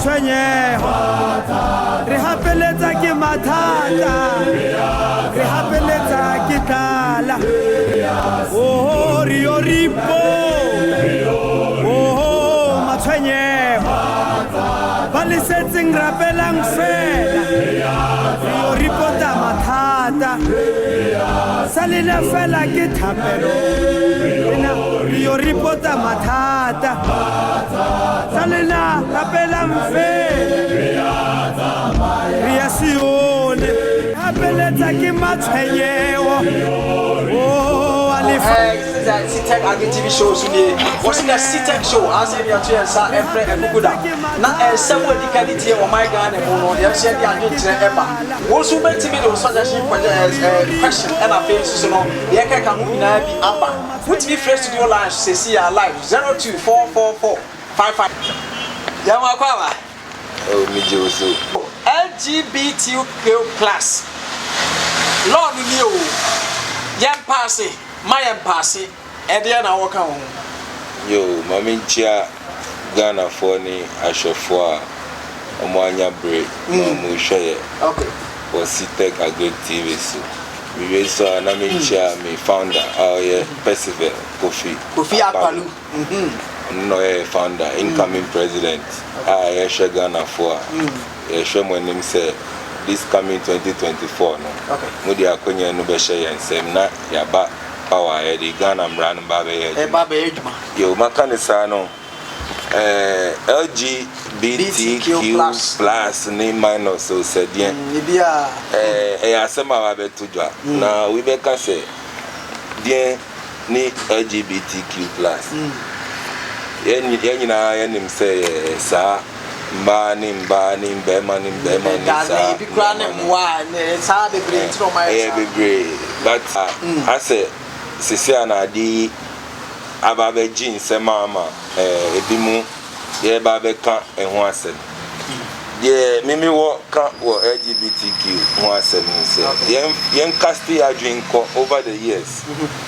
matshwenyeho re hapeletsa ke mathata re hapeletsa ke tlala oh rio ripo oh matshwenyeho ba le setseng rapelang fela rio ripo ta mathata salina fela ke thapelo rio ripo ta mathata salina rapelang fela ria sione hapeletsa ke matshwenyeho oh alifa CTEC Agri TV show today. What's the CTEC show? I said you are to say every Kukuda. Now somewhere the candidate or my God and one they said they are doing ever. Also bet me the suggestion question and I feel so no. The can come in na be aba. Put me fresh studio line say live 0244455. Yawa kwa. Oh me Joso. LGBTQ+. Lord me o. Yam pass my pass and then I walk on. Yo, Mamincha Ghana for ni Ashofua Omwanya break, Mamu Share. Okay. For CTEC Agri TV so. We saw Namincha me founder Percival Kofi Akpalu. No founder, incoming president. I Ghana for show my name say this coming 2024 no. Okay. Mudi akonya no be share and sem na yaba power the Ghana brand babe yo makanisa no LGBTQ plus ni minus so said yen bia asema wa betudwa na we be ka say den ni LGBTQ plus yen nyina yen say sa mba ni bema ni sa bi kra ne mwa ne sa bebre ntro mai sa bebre but I say sisi na di ababe jin se mama ebimu ye babe ka ehun asem ye mimi wo ka wo LGBTQ ho asem se yen casti adwin ko over the years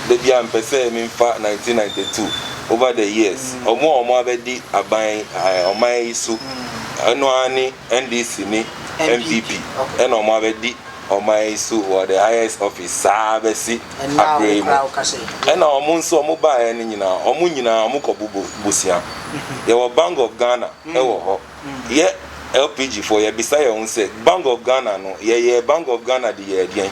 de bia mpese mi fa 1992 over the years omo abedi aban oman isu eno ani NDC ni MPP eno omo abedi Omai su or the highest officer abesi abrem ena omunso omuba ene nyina omunyina omukobubu busia ye wo Bank of Ghana e wo ho ye LPG for ye bisaye on say Bank of Ghana no ye Bank of Ghana the ye den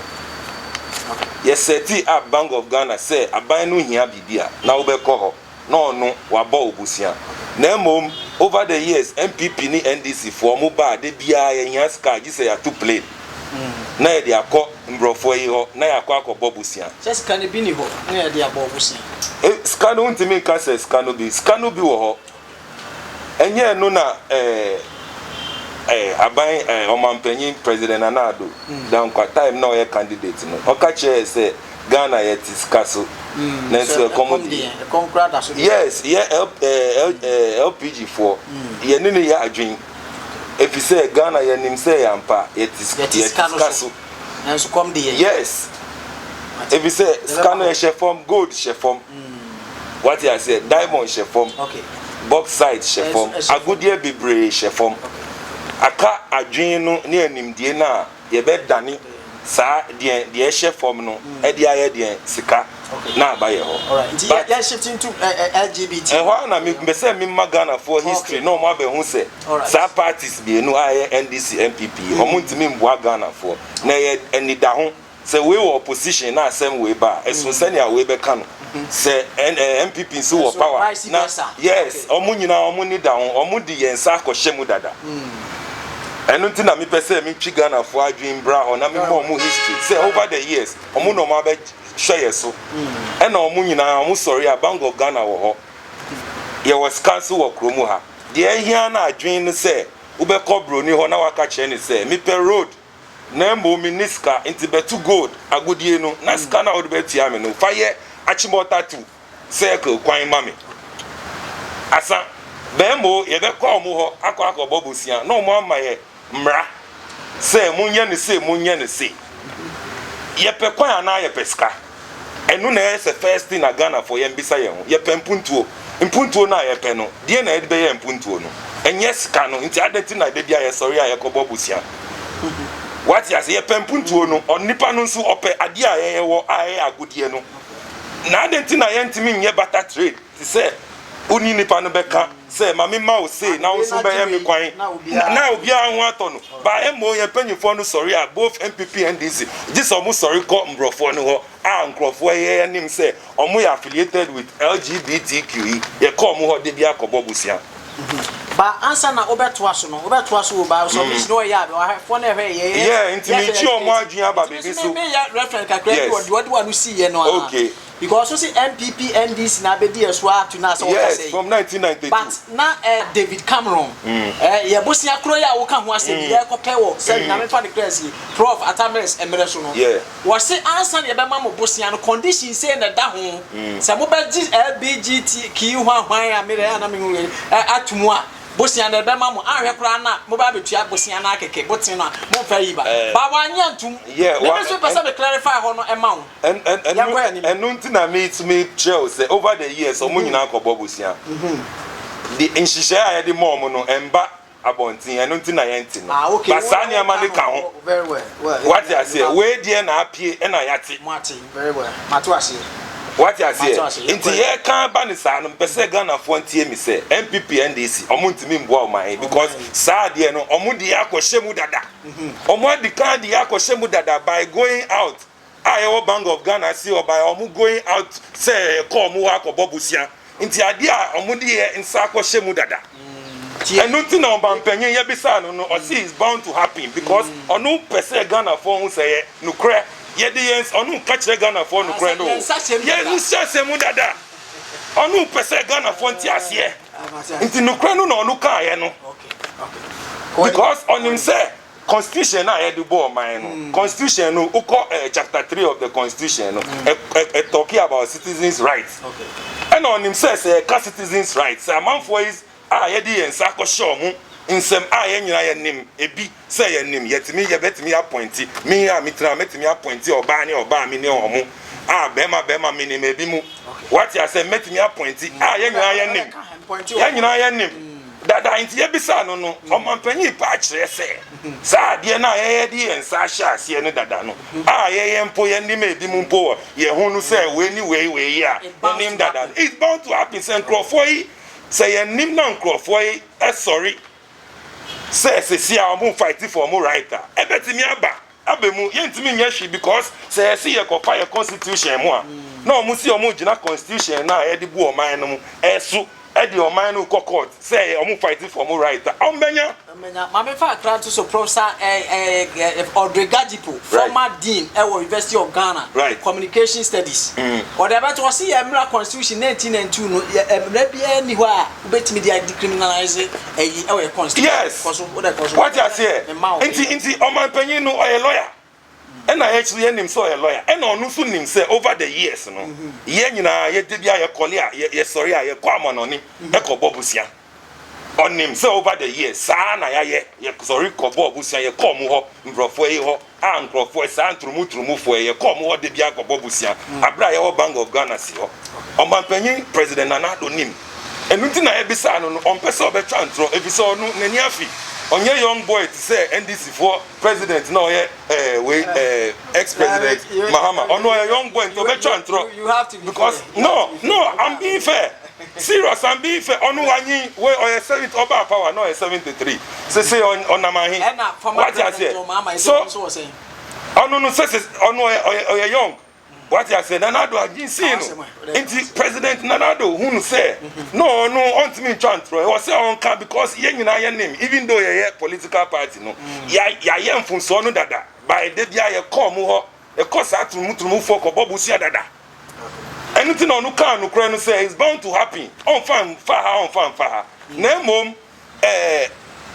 ye seti up Bank of Ghana say aban no hia bibia na wo be ko ho no no wa ba obusia na mom over the years MPP ni NDC for omuba de bia ye hia ska gi say ya to play na ye de akọ mbrofo yi ho na ya akọ akọbọ busia just can be ni ho na ye de abọ busia skano ntimi ka se skano bi wo ho enye no na aban omampanyin president Anado dan kwa time na ye candidate no oka che se Ghana ye tiskaso na so comedy yes ye LPG for ye ni ya adwin if you say Ghana ye nim say yampa ye tiskaso and so come the yes if you say scano ye form gold she form what you say diamond she form okay bauxite she form agudie bebre she form aka adwin no ne animdie na ye be dane sa de she form no e de aye de sika na abaye ho alright yeah shifting to LGBT ho na me say me Ghana for history no mo be hu say sa parties bi enu aye NDC MPP omuntimi mboa Ghana for na ye enida ho say we were opposition na asem we ba eso senia we be ka no say MPP so wo power na yes omunyina omunida ho omudi ye nsa akohye dada enu nti na me pese me twi Ghana for adwin bra ho na me mo history say over the years omu no ma be share so and omunyina omu sorry a Bank of Ghana wo ho ye was cancel wo kromu ha de ehia na adwin no say ube kobro ni ho na waka che ni say me pe road na mbo miniska inti betu gold agudie no na ska na wo betu ya me no fa ye achimota tu circle kwan mame asa bembo ye be kwa omu ho akọ bobusia na omu amaye mra say munye ni say ye pe kwan na ye peska enu na ese first thing na Ghana for ye mbisa ye ho ye pempuntuo mpuntuo na ye pe no de na ye be ye mpuntuo no enye sika no nti adenti na de bia ye sorry a ye kobo busia what ya say ye pe mpuntuo no onipa no nso ope ade a ye wo aye agodie no na adenti na ye ntimi nye bata trade ti say oni nipa no beka say mami ma o say na wo so be ye me kwan na obi a ho ato no ba emo ye panyifo no sorry a both MPP and DC this omo sorry ko mbrofo no ho a nkrofo ye nim say omo ya affiliated with LGBTQ ye ko omo ho de bia kobo busia ba ansa na obeto aso no ba so mission no ya be fo na hwe ye yeah intimi chi omo adwen aba bebe so me ya reference kakra bi what no see ye no okay because so see MPP NDC na be dey so to na so what say from 1992 but na David Cameron ye bosia kro ya wo ka ho ase ye ko pewo say na me fa declare si prof Atameres emere so no wo say ansa na ye be ma mo bosia no condition say na da ho say mo be LGBTQ hwan ya mere ya na me hu atumu a bosia na be ma mo ahwe kra na mo ba betua bosia na akeke botin no mo fa yi ba wanya ntum me so person be clarify ho no e ma wo and na me chill say over the years omo nyina akobo bosia the inshisha ya de mom no emba abontin eno ntina yenti no but sani amane ka ho very well what you say we die na apie e na yate mati very well matu ase what you say inti ye kan ba ni sa no pese Ghana fo ntie mi say MPP NDC omo ntimi mboa o man because sa de no omo de akohye dada omo de kan de akohye dada by going out ayo Bank of Ghana see or by omo going out say come wo akobo busia nti ade a omo de ye nsa akohye mu dada enu nti na omba mpanyin ye bisa no o see is bound to happen because onu pese Ghana for hu say no kre ye de yens onu ka kire Ghana for no kre no ye nsa se mu dada onu pese Ghana for nti ase nti no kre no na onu ka ye no because on him say constitution na ye do bo man no constitution no uko chapter 3 of the constitution no talking about citizens rights and on him says citizens rights amanfo is ye di yensa ko show mu nsem ye nyina ye nim ebi say ye nim yetimi ye betimi appoint me a mitra metimi appoint oba ne oba mi ne omo bema mi nim ebi mu what you say metimi appoint ye nyina ye nim ye nyina ye nim dada inti ye bisa no no omampanyi pa akire se sa de na ye di ensa sha ase ne dada no ye mpo ye nim ebi mu mpo ye hunu se we ni we ya nim dada it's bound to happen say nkrofo yi say ye nim na nkrofo yi sorry say see am fight for mo right e betimi aba abemu ye ntimi nya hwi because say see ye kofa ye constitution mu a na omu si omu gina constitution na ye di bu o man no esu Eddie or man who court say I'm fighting for more right. My fact to so Professor Audrey Gadipo, former dean at University of Ghana, Communication Studies. Whatever to see a constitution 1992 no anywhere bet me decriminalize a constitution. Yes. What you say? Inti on my opinion no a lawyer. And I actually him so a lawyer. And on no nim say over the years no. Ye nyina ye de bia ye kolia ye sorry ye kwama no ni e ko bobusia. On him say over the years sa na ye sorry ko bobusia ye kom ho mbrofo yi ho an krofo sa ntrumu fo ye kom ho de bia ko bobusia. Abra ye ho Bank of Ghana si ho. On banpanyin President Nana Addo nim. Enu ti na ye bisa no on pese obetwa ntro ebiso no nani afi. Onye young boy to say NDC for president no ex-president Mahama. Ono a young boy to be chantro. You have to because no, I'm being fair. Serious, I'm being fair. Ono wanyi we or 70 over power no 73. Say on Namahi. What you say? So ono no say ono a young. What you say? Nana Addo agin see no. Inti President Nana Addo who say no on me chantro. He was say on can because ye nyina ye name even though ye political party no. Ya mfunso no dada. By the dia ye come ho e cause atrumu for ko bobusia dada. Anything on no can no kra no say is bound to happen. On fan fa. Na mom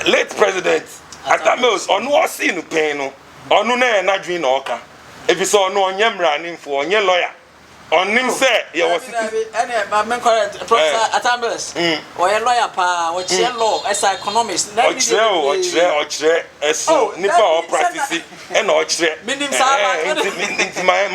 late president Atameres onu o see no pain no. Onu na nadwin na oka. If you saw no onyemra nimfo onye lawyer on him say you was any correct Professor Atambles or a lawyer pa or chair law as economist or so nipa or practice and or chair meaning my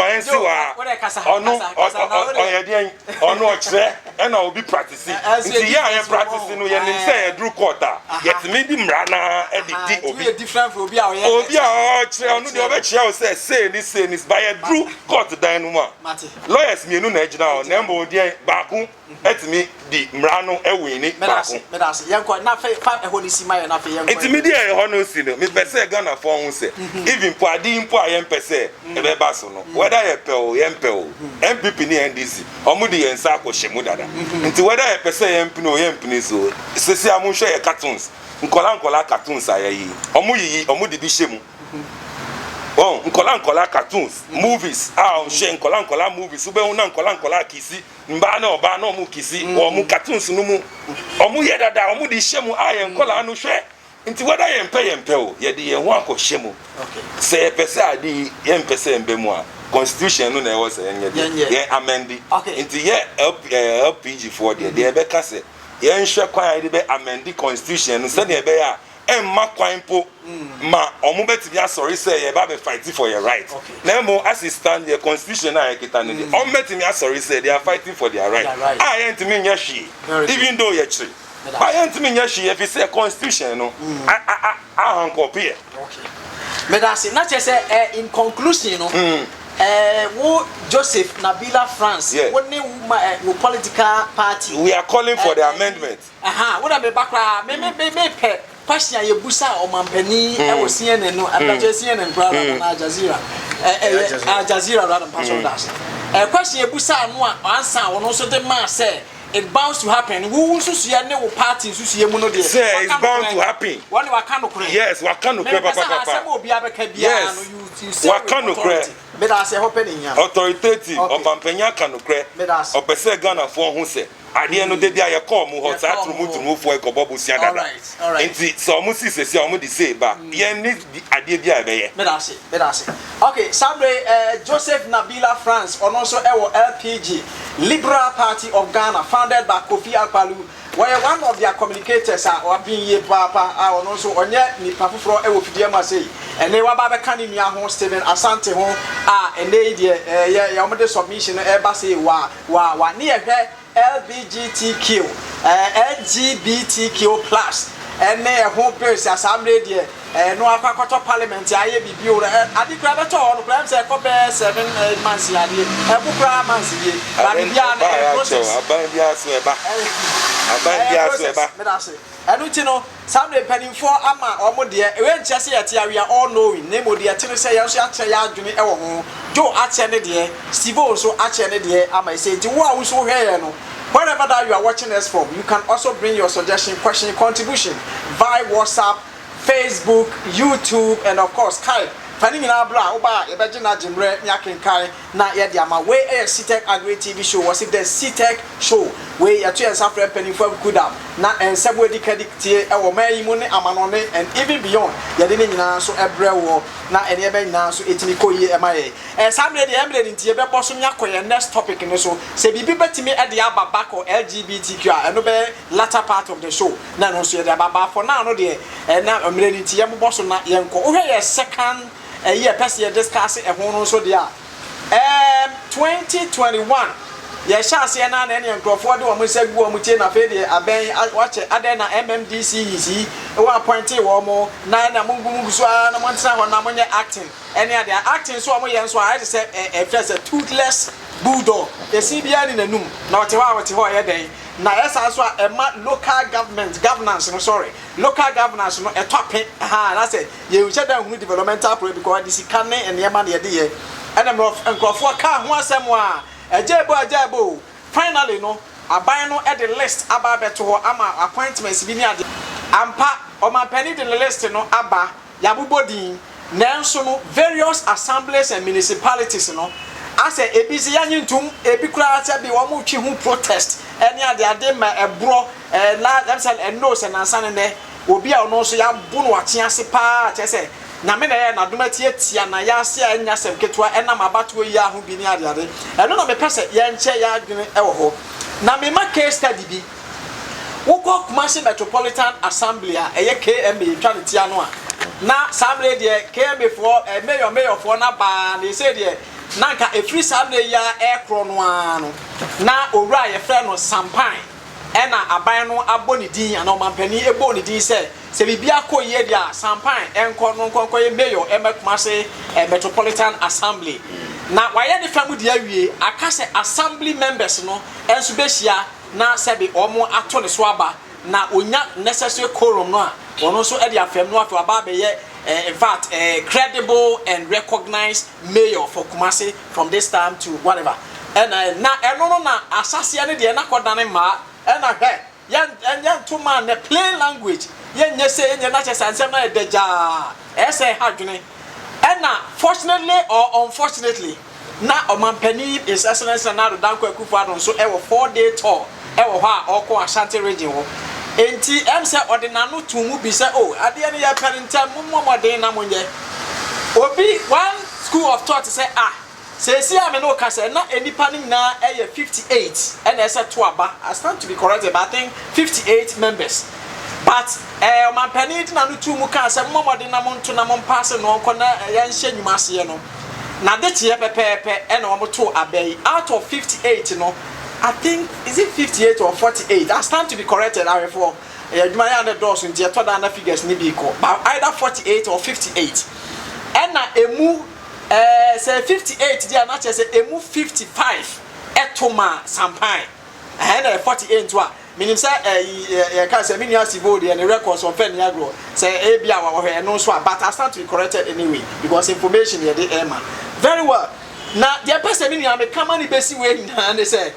no chair and I'll be practicing practicing we say drew quarter yet medium rana and the different will be our chair no the other chair say this by a drew court dynamo lawyers me no na now nembo dey baako etimi di mrano ewini baako medase yanko na fa eholisi maye na fa yanko etimi dey e ho no si no me pese Ghana for hu se even po adi mpo aye pese e be ba so no whether ye pe o ye mpe o MPP ni NDC omu di ye nsa ko shemu dada nti whether ye pese ye mpe no ye mpe ni so sesi amunhwe ye cartoons nkola cartoons ayi omu yi omu di bi shemu oh nkola cartoons movies she nkola movies ube una nkola kisi mba na oba na omu kisi omu cartoons no mu omu ye dada omu di shemu aye nkola no hwe nti whether ye mpe o ye di ye ho akoshemu okay say pese adi ye mpese mbe mu a constitution no na e was ye amendi nti ye LPG for the be ka say ye nhwe kwan ye be amendi constitution no say na be ya emma kwan po ma omu beti bia sorry say ye ba be fighting for your right na mo assistant the constitution na ekita no dey omu beti bia sorry say they are fighting for their right I enti me nya hwe even though ye chiri I enti me nya hwe if you say constitution no I copy okay me that say na say in conclusion no wo Joseph Nabila France wo ne wo political party we are calling for the amendment wo na me bakra me pe question ye busa o mampani e wo CNN no abaje CNN brother na Al Jazeera rather passion dash question ye busa no answer wono so de ma say it bound to happen wo susu ye ne wo party susu ye mu no de say it's bound to happen one waka no kure yes waka no kure papa say mo bia beka bia no you say waka no kure me da say hope ni nya authoritative o mampanya ka no kure o pese Ghana fo ho se ade no de dia ye call mu hot atrumu fo e ko bobo sia dada enti so mu si se mu di say ba ye ni ade bia be ye me da say okay Sabre Joseph Nabila France ono so e wo LPG Liberal Party of Ghana founded by Kofi Akpalu where one of their communicators are being ye papa ono so onye ni pafufro e wo fidie ma say ene wa ba be kan ni ho Stephen Asante ho ene de ya omde submission e ba say wa ni ye hwe LGBTQ LGBTQ plus ene ho bills assembly de no akwakoto parliament aye bibio ade kra beto no kra say ko be 7 months ade e bu kra months ye ba bia na process aban bia so eba me da say enu ti no some the penny for ama omo de e we ntia say yete we are all knowing name o de yete say ya so ache ya adwene e wo ho jo ache ne de Steve so ache ne de ama say ti wo a wo so hwe ye no wherever that you are watching us from you can also bring your suggestion question contribution via WhatsApp Facebook YouTube and of course Skype Fanny na bra oba e beje na jimre nyakenkai na ye dia ma we e CTech Agri TV show was if the CTech show we ya to ensafre penny for kudam na ensebo edikadi tie e wo mayi mu ne amanone and even beyond ye de nyina so ebre wo na ene be nyina so etimi koyi e maye samre de emre de tie be boso nyakoye next topic no so se bibi betimi e de ababa ko LGBTQ eno be latter part of the show na no so ye de ababa for now no de na emre de tie mo boso na yenko wo ye second year person discuss e ho no so dia 2021 ye sha se na na ne nkrofo de wo mo se gu wo mo tie na fe de aben wache ade na MMDC yi wo appoint wo mo na mungu so na mo ntra ho na mo nye acting ene ade acting so mo ye so I say e face a toothless bulldog e si bia ni nanum na wote ho ye den na esa so a local governance no sorry local governance no e topic na say ye uche da hu developmental project because this can and ye man ye de ye ene nkrofo ka ho asem a ajebo finally no aban no e the list aba beto ho ama appointments bi ni ade ampa o man penny the list no aba yabobodin nanso no various assemblies and municipalities no ase ebisi yanyintum ebikura ase bi wo mo twi hu protest ene ade ma ebro la themselves and no se nansan ne obi a no so ya bu no ate ase pa che se na me na ye na domatie tia na ya se anya sem ketwa enam abato yi aho bi ni ade eno na me pese ye nche ya adwene e wo ho na me ma case study bi woko Kumasi Metropolitan Assembly a eye KMA twa ne tia no a na assembly de KMA for mayor for na ba na say de na nka efri assembly ya ekro no ano na owura ye frɛ no Sampan ena aban no aboni din ana omampani ebo ni din se bibia ko ye dia Sampan enko no nkonko ye mayor Kumasi Metropolitan Assembly na waye de famu dia wie akase assembly members no enso behia na sebi omo ato ne so aba na onya necessary quorum no a ono so e dia fam no ato aba be ye in fact credible and recognized mayor for Kumasi from this time to whatever and na eno no na asase ne de na kodane ma ena he yan to man the plain language yen nyese yen na chese ansem na deja ese hadwene ena fortunately or unfortunately na omampani is excellence na do danko Akufo-Addo so e wo 4-day tour e wo ha oko Ashanti region ho enti em se ordinano tumu bi se oh ade ne ya parentam momodin na monye obi one school of thought say say am no ka say na enipa ni na e 58 and e say to aba I stand to be corrected but I think 58 members but omampani di na no tumu ka say momodin na monto na pass no ko na ya nhye nyuma ase no na de tie pepepe e na omoto abai out of 58 no I think is it 58 or 48 I stand to be corrected for adwuma ya na doors ntia to da na figures ni bi ko but either 48 or 58 and na emu say 58 dia na che say emu 55 etoma Sampan and 48 to a minim say e can say minia sibo de and records on pen agro say e bia wa ho no so but I stand to be corrected anyway because information here dey ema very well na the person minia me come ni besi we na they say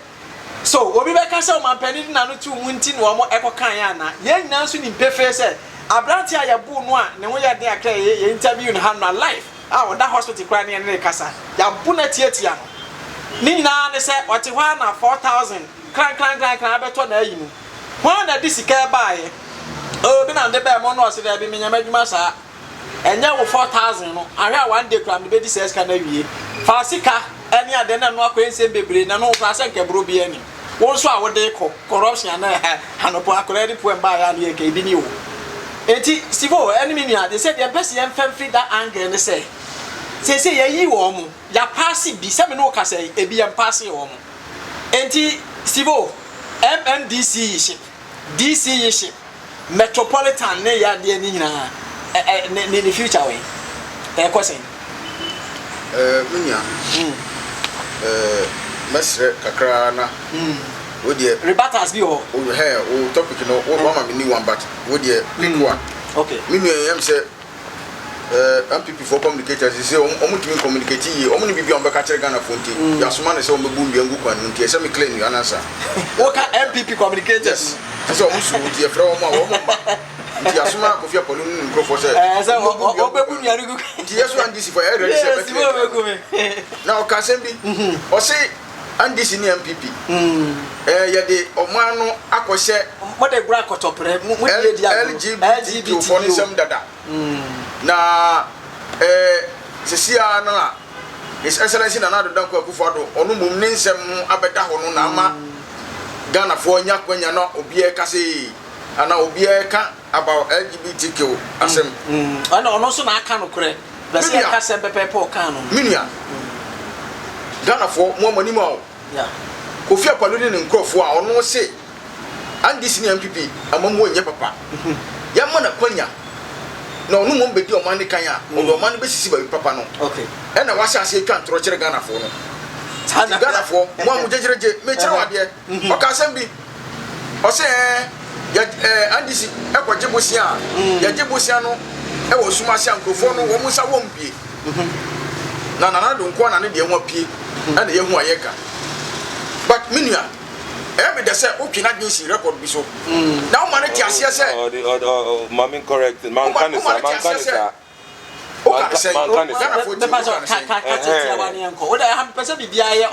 so obi be ka say omampani na no tu munti no mo ekokan ya na ye nyina so ni pefe say abranti ayabu no a ne ho ya den akra ye interview no ha no live that hospital kra ne kasa ya bu na tietia no ni nyina ne say ote hwa na 4000 kran abeto na ayi mu hwa na disika baaye o bi na de be mo no se de bi menyama adwuma sa enya wo 4000 no ahwe one day kra me be dis eska na wie fa sika eni ade na no akwense bebre na no kra se nkebro bi ani won so a wo de corruption na hanopo akoredi po mba ya na ke bi ni wo enti sivo enemy ni ade say the person em free that angle ne say ye yi wo mu ya pass bi se me no ka say e bi em pass wo mu enti sivo MMDC ship DC ship Metropolitan ne ya de ni nyina ne future way e question munya mesre kakra na wo de rebatters bi ho o he o topic no wo ma me ni one but wo de pick one okay minu yam say MPP for communicators say omo timi communicate yi omo ni bibia on be ka kire Ghana fonti ya soma ne say omo bu mbia nguku anu nti e say me claim you answer wo ka MPP communicators so omo su di e fra omo nti asoma Kofi Apollo ni microphone say say obebu nua rugu nti yeso andisi for e ready say na o ka sem bi o say andisi ni MPP ye de omo no akose mo de bra kotopre mo de dia LGBT for ni sem dada na sesia na His Excellency na do danko Akufo-Addo onu mum ni nsem abeda ho no na ama Ghana fo nya kwanya no obi e ka sei ana obi e ka about LGBTQ asem ana ono so na aka no kure bese ka se pepepe o kan no minia Ghana fo mo amani ma o ya Kofi Apollo ni nkrofo a ono se andisi ni MPP amamu onye papa ya mo na kwanya no no mo bedi o man kan ya o do man be sisi ba papa no okay e na wa sha se twa ntro kire Ghana fo no Ghana fo mo amu jejereje me kire wade o ka sem bi o se ya andisi e ko jebosia ya jebosia no e wo suma sia nkrofo no wo mu sa wo mpie na do nko na ne de ho apie na ye hu ayeka but minua every day say okay na jinsi record bi so now man ti asia say mami correct man kan sa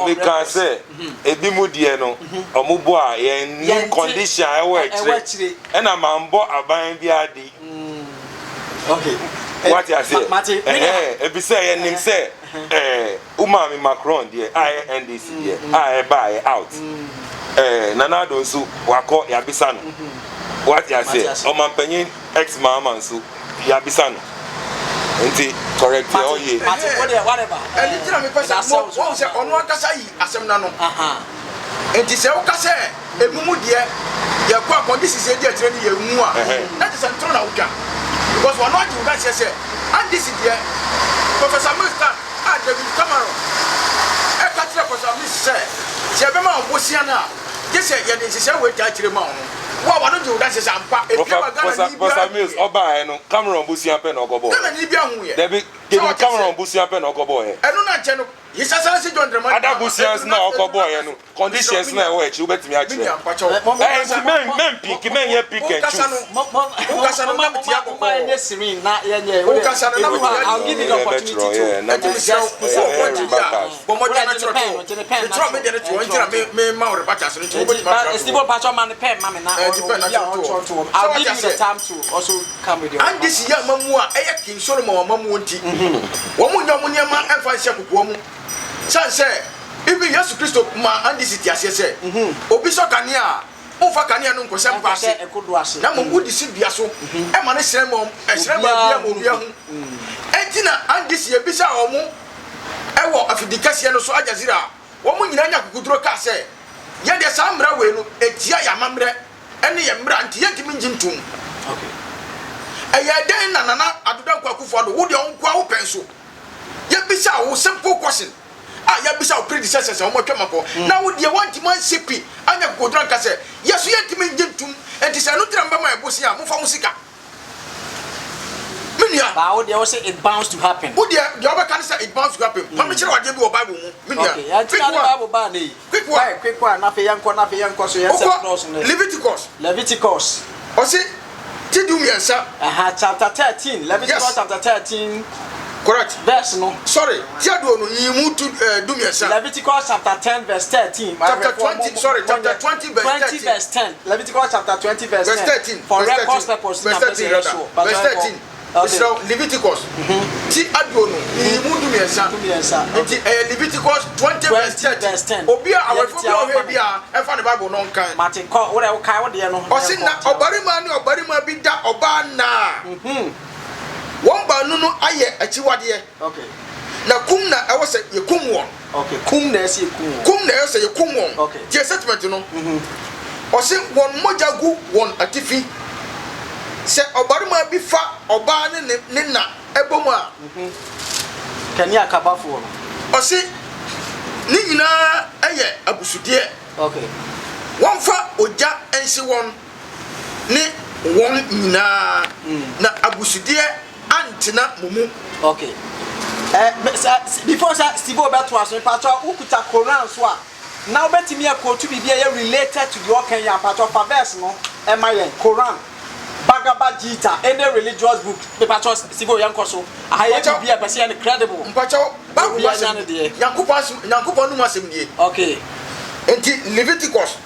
we can say ebi mu die no omubo a ye new condition e wa chire e na man bo aban bi ade okay what you say ebi say ye nim say umami Macron there NDC there buy out Nana Addo nso wako ya bisa no what you say omampanyin ex mama nso ya bisa no enti correct all ye whatever and tira me pesa mo say ono akasa yi asem na no enti se wo kasa emumu de ye kwa conditions e de tire ni ye mu a that is antro na wuka because one not you guys say and this is there Professor Mr. David Cameron e ka tire Professor Mr. say se be ma obosia na je say ye de se we ta tire ma ono wa no ju guys say ampa e bi ma Ghana ni Professor Mills oba no Cameron busia pe na ogobo Ghana ni bi ahu ye David Cameron busia pe na ogobo he enu na che no yisasa se John Dramani ada busians na ogobo he no conditions na we chi ubetimi a kire men pick men ye pick and choose ukasa no na tia ko na sirin na yenye ukasa no na I'll give you the opportunity to na just bomoja na choro choro me de to onjira me ma ore bacha so nti obo ma Steve Pacho man pen mama na I'll give you the time to also come with you and this year mamu a eye kin Solomon mamu nti wo mu nyamu nyama emfa hye kokoa mu say even Jesus Christo ma and this is say obi so kania Ufa kania no nkosem kwase na mo wudi si bia so e ma ne sere mo bia mo bia hu entina andisi e bisa omo e wo afidikase no so Ajazira wo mo nyina nya kukuduro ka se ye de sa mra we no etia ya mamre ene ye mra nti ye ntimi njintum okay e ye den na nana adoda kwa kufo do wo de on kwa wo penso ye bisa wo simple question ya bisa o predecessors o mo twemako na wo de want man sipi anya kodran ka se yeso yentimi ngentum enti se no tramba ma ebosi a mo fa musika minia ba wo de wo say it bounds to happen wo de oba kan say it bounds to happen ma me kire wade bi o Bible mu minia okay ya tira Bible ba nei quick one na fe yanko so yes Leviticus o say tidum yansa chapter 13 Leviticus chapter 13 correct verse no sorry tiado no yimu to dumiasa Leviticus chapter 10 verse 13 chapter 20 sorry chapter 20 verse 10 Leviticus chapter 20 verse 13 for records purpose verse 13 so Leviticus ti ado no yimu dumiasa nti Leviticus 20 verse 10 obi a awefo bi o he bia e fa ne Bible no nkan mate ko wo de kai wo de no o sin na obarima bi da oba na one ba no aye achiwade okay na kum na e wo se ye kum won okay kum na e se ye kum won okay je settlement no o se won moja gu won atifi se obarima bi fa oba ne na ebomu a kani akabafo no o se ni nyina eye abusude okay won fa oja ensi won ni won nyina na abusude antina mumu okay before Steve Obeto aso patwa ukuta Quran so a na obetimi akotu bibia ye related to the Okenya patwa fa verse no e mayen Quran Bhagavad Gita any religious book the patwa Steve Oyankoso aye bibia person incredible patwa Bible Yankopon no masem die okay enti Leviticus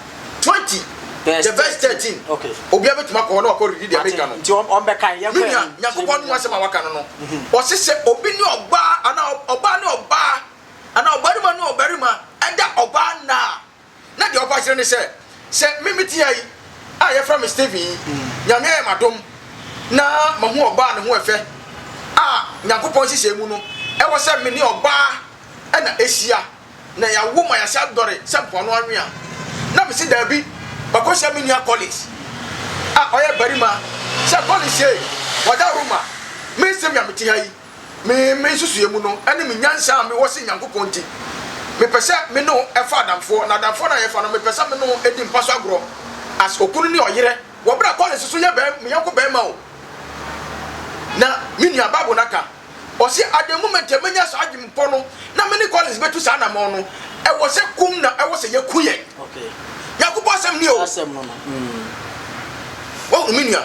20 the verse 13 okay obi abetima ko na ko read the American nti on be kan ye ko Yankopon no masem awaka no o se obi ni oba ana oba ni oba ana obarima ni obarima enda oba na de oba kire ni se mimiti ai a ye from Stephen nyame e madom na mahu oba ne ho efe Yankopon sise mu no e wo se me ni oba na esia na ya wo ma ya sha dore se pono anwea na me si da bi bakosha me nia college oya barima se college e wada ruma me se me ameti hai me susu emu no ene me nyansa me wo se Yankopon ti me pese me no e fa adamfo na adamfo na ye fa no me pese me no edi mpaso agro as okunu ni oyere wo bra college so ye be me yanko be ma o na me nia babu naka o se at moment e menya so agim mpo no na me ni college betu sa na mo no e wo se kum na e wo se ye kuye okay Yakubu asem ni o asem no wo me nia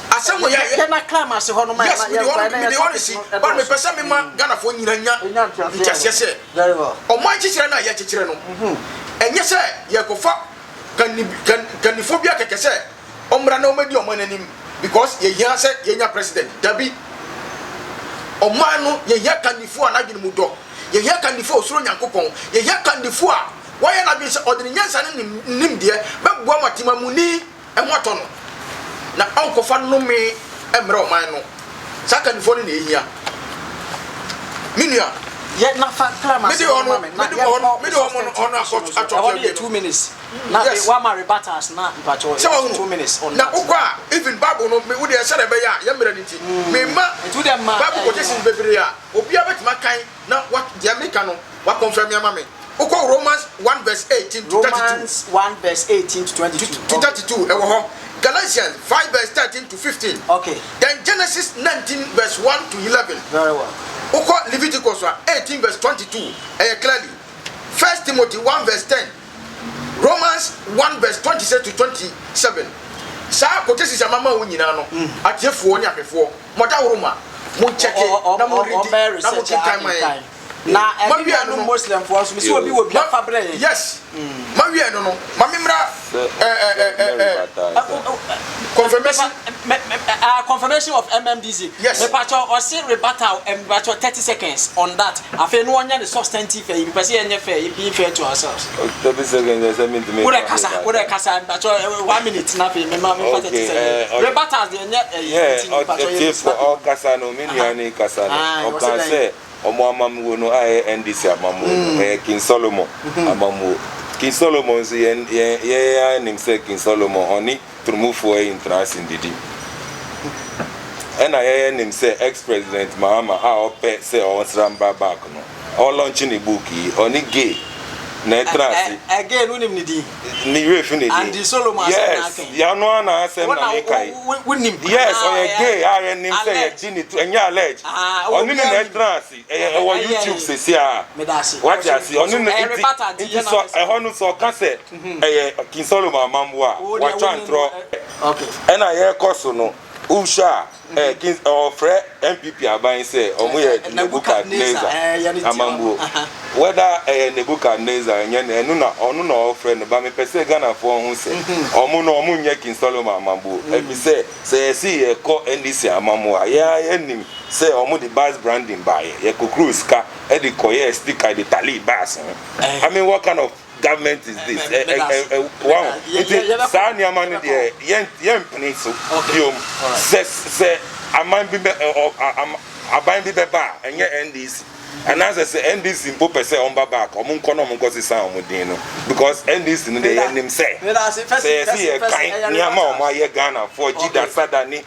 asem wo ya na claim ase ho no ma yes me de won si ba me pese me ma Ghana fo nyina nya ntiasese very well o mo chichire na ya chichire no enye se ye kofa kanifobia kekese omra na omedi omo nanim because ye hia se ye nya president dabi ɔman no yɛyɛ kandifo a n'adwene mu dɔ yɛyɛ kandifo osoro nyankopɔn yɛyɛ kandifo a wɔyɛ n'adwene sɛ ɔde ne nyansa ne nimdeɛ bɛboa matemamuni ɛho atɔ no na ɔnkɔfa nnome mmerɛ ɔman no saa kandifo no na ɛhia menua yɛ nafa klama mede ɔno 2 minutes na wa ma rebatters na mpacho 2 minutes on na ukwa even bible no we dey say be ya mmerɛ nti me ma to them ma bible quotation bebre a obi abetima kan na what the america no wa confirm ya ma me ukwa Romans 1 verse 18 to 32 Romans 1 verse 18 to 22 to 32 ewo ho Galatians 5 verse 13 to 15 okay then Genesis 19 verse 1 to 11 very well ukwa Leviticus 18 verse 22 clearly 1 Timothy 1 verse 10 Romans 1 verse 26 to 27. Sa quotation sa mama wo nyina no atiefuo ne ahwefo moda woroma mo check na mo read na mo kitan man na every no Muslim for us so obi wo bia fabre yes ma wie no ma memra confirmation of MMDC yes me pacho o say rebuttal pacho 30 seconds on that afi no onya the substantive e pese enye fair e be fair to ourselves 30 seconds I mean to me we kasa pacho 1 minute na fi me 30 seconds rebuttal de enye if all kasa no me nuane kasa no o kan say omo amamu no NDC amamu King Solomon amamu King Solomon ye nim say King Solomon oni turumufo entrance ndidi ena ye nim say ex-president Mahama a ope say o sramba back no o launching a book oni gay na entrance again unim nidi ni refi nidi and the Solomon yes ya no na asem na me kai yes o ye gay a nim say ye dini to enya allege oni ni na entrance e wo YouTube se si a what you see oni ni it so e honu so ka say King Solomon amambo a wa twantro okay ena ye koso no usha King ofre MPP aban say omo ye Nebukadnezar amambo whether Nebukadnezar nya enu na onu na ofre no ba me pese Ghana for hu say omo no omo nya King Solomon amambo e bi say see ye ko NDC amambo ya nim say omo the bas branding buy ye ko cruise ka e di koye sticker the tali bas I mean what kind of government is this wow sani amani de yen peniso biom se aman bi aban bi beba enye NDC and as I say NDC mpo pese on back omun kono mun ko sisa omudin no because NDC no dey nim say see kind ni ama o ma ye Ghana for Jida Sadani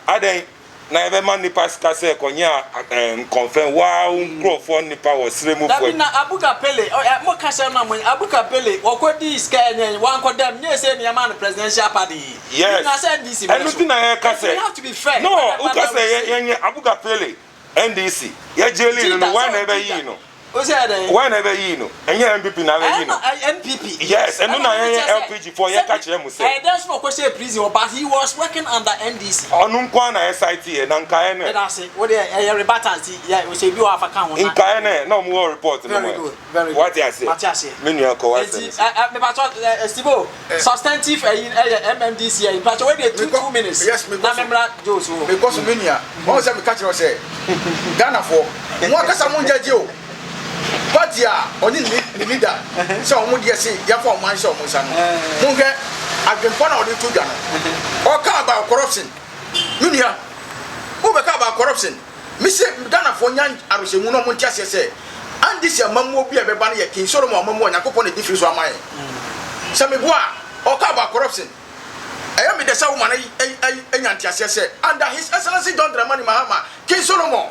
aden na ebe man nipa ska se konya confirm wow crofon nipa wo sremu for na abuka pele mo ka se na mo abuka pele okodi iska enye wan ko dem nye se ni man presidential party yes na se NDC anything na ka se you have to be fair no uka se yenye abuka pele NDC ya jeli no why na ebe yi no o say that why na ebe yi no enye MPP na ebe yi no MPP yes and na yenye LPG for ye ka kire mu say there's no question prison but he was working under NDC onu kwa na SIT na nka ene that say what dey rebattance ya o say bi o afaka ho na nka ene na mo report no very good what you say menu ko wa say me pacho Steve substantive MMDC in pacho we dey 2 minutes yes me na memra Jose because menu o say me catch you say Ghana for mo akasa mo njaje o party a oni ni leader so omo de say ya for man show mo sa no mo hwe adwempo na odi to dwa no o ka about corruption nunia o be ka about corruption me say Ghana for nyan arosemu no mo ntiase say and this amamu obi e be ba na ye King Solomon amamu onyakopo na difference so amaye say me boa o ka about corruption I am the same woman enya ntiase say under his excellency John Dramani Mahama King Solomon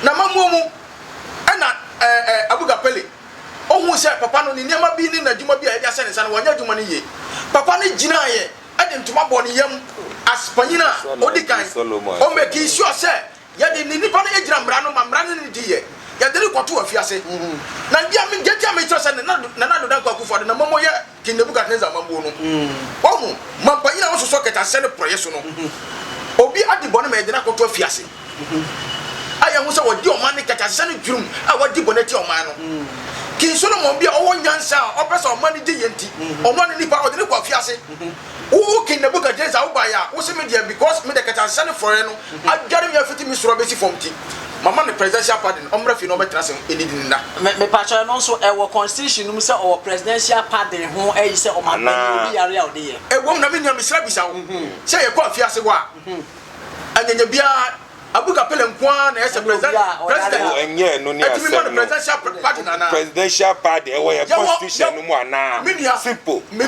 na mamu mu ana abuga pele ohu se papa no ni niam bi ni na djuma bi a dia se ne sa no wanya djuma ni ye papa ni gina ye e de ntoma bo ni yam aspanyina odikan o make sure se ya de ni nipa no ye gira mra no ma mra ni di ye ya de kwato afiase na dia mi getia me sure se na do dan kwaku de na momo ye King Nebukadnezar mambo no ohu mampanyina wo so keta se ne proyeso no obi adi bo no me de na kwato afiase aya hu se wodi o man kata se ne dwurum a wodi bonati o man no King Solomon bia o wonyansa o pesa o man di yenti o man ni pa o de ne kwa fiase wo King Nebukadnezar wo ba ya wo se me dia because me de kata se ne fore no adware me afiti mi soro besi fomti mama ne presidential pardon omra fi no betra sem enidin na me pacho no so e wo constitution no say o presidential pardon ho e say o ma bi yare a o de ye e wom na me nua me sra bisa wo say ye kwa afiase wo a anyanya bia abuka pele nkwa na ese president enye no ni asem presidential pardon na presidential pardon e wo ye constitution no mu ana simple me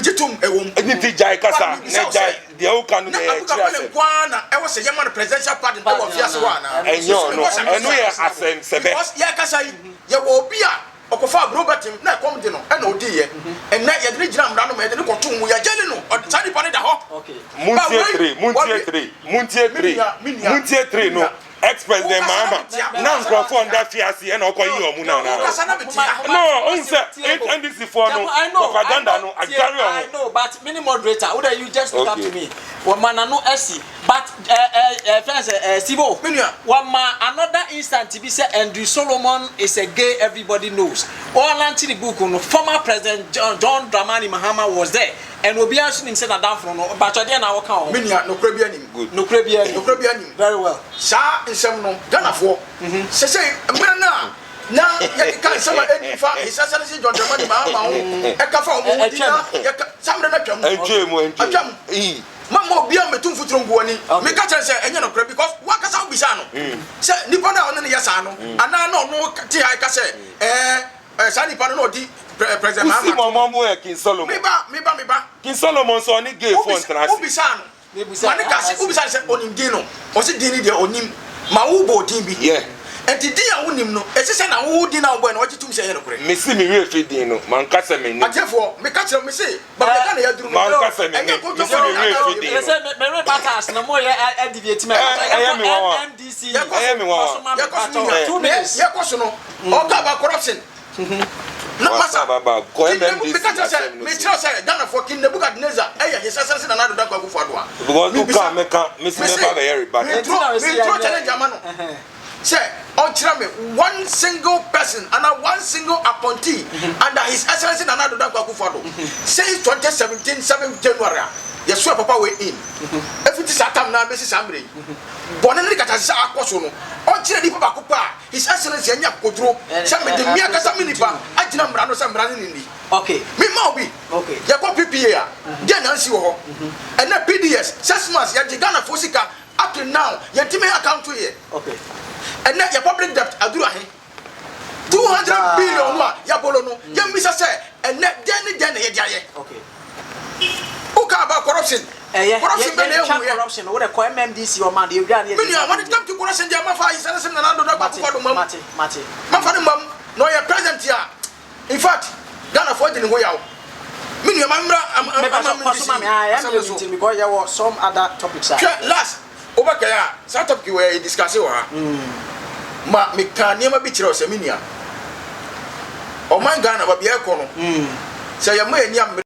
jitum e wom nti jai kasa ne jai de o kanu de abuka pele nkwa na e wo se ye man presidential pardon e wo afiase wo ana enye no enu ye asem sebe ye kasa ye wo obi a okofa Robertim na kom de no e na odi ye enna ye de gira mra no me de ko tum ya jeli no sadi pone da ho okay muntie 3 no ex-president Mahama na nkrofo nda fiase e na okoyi omu na no unse NDC for no propaganda no agari on I know but mini moderator would you just look up to me one man no esi but friends Sibo one man another instant be say Andrew Solomon is a gay everybody knows all anti the book no former president John Dramani Mahama was there and obi anso nim say na down from no but there na waka on minia no kra bia nim good no kra bia nim very well sa nsem no Ghana fo se mbena na ye kan sama edifa hisasa se John Dramani Mahama ho e ka fa o mo dina ye samre na twam atwam mama obi am metum futuro ngwani me ka kire se enye no kra because waka sa obisa no se nipa na ono ne yesa no ana na ono ti ha ka se sa nipa no di president Mahama si momo e King Solomon me ba King Solomon so ni gay for trans obisa no mani ka se obisa se onim din no o se din ni de onim ma wo bo din bi yeah enti din a wonim no e se na wo din na wo no o jitum se ye no kure me si me we fi din no man ka se me ni atefo me ka kire me se ba me ka na ya duru man ka se me ni me si me we fi din no se me re patas na mo ye deviate me MDC ye ko so no o ka ba corruption na masa baba ko MDC me tell say Ghana for King Nebuchadnezzar his excellency na do da kwa kufu adwa because you can make me si me ba be here back me throw challenge amano say on tell me one single person and one single appointee under his excellency na do da kwa kufu adwa since 2017 7 January yes sure papa we in everything satam na be samre bona ni kata sa akoso no on tell di papa kupa his excellency anya kodro say me de mia kasa minipa agina mra no say mra ni okay me ma obi okay ya ko PPA a dia na nsi wo ho and na PDS 6 months ya Ghana for sika up to now ya time account here okay and na ya public debt adura he 200 billion wa ya bolo no ya misa say and na den ye dia ye okay uka about corruption corruption what call MDC or man the area when it come to corruption dia ma fa is na do da kwa do mam mate ma fa mam no ya president ya in fact Ghana for the go yawo mini ma mra am because there were some other topics last over kaya some topic we discuss wa ma me kan niam bi kire o se mini a o man Ghana ba bia ko no se ya ma eni am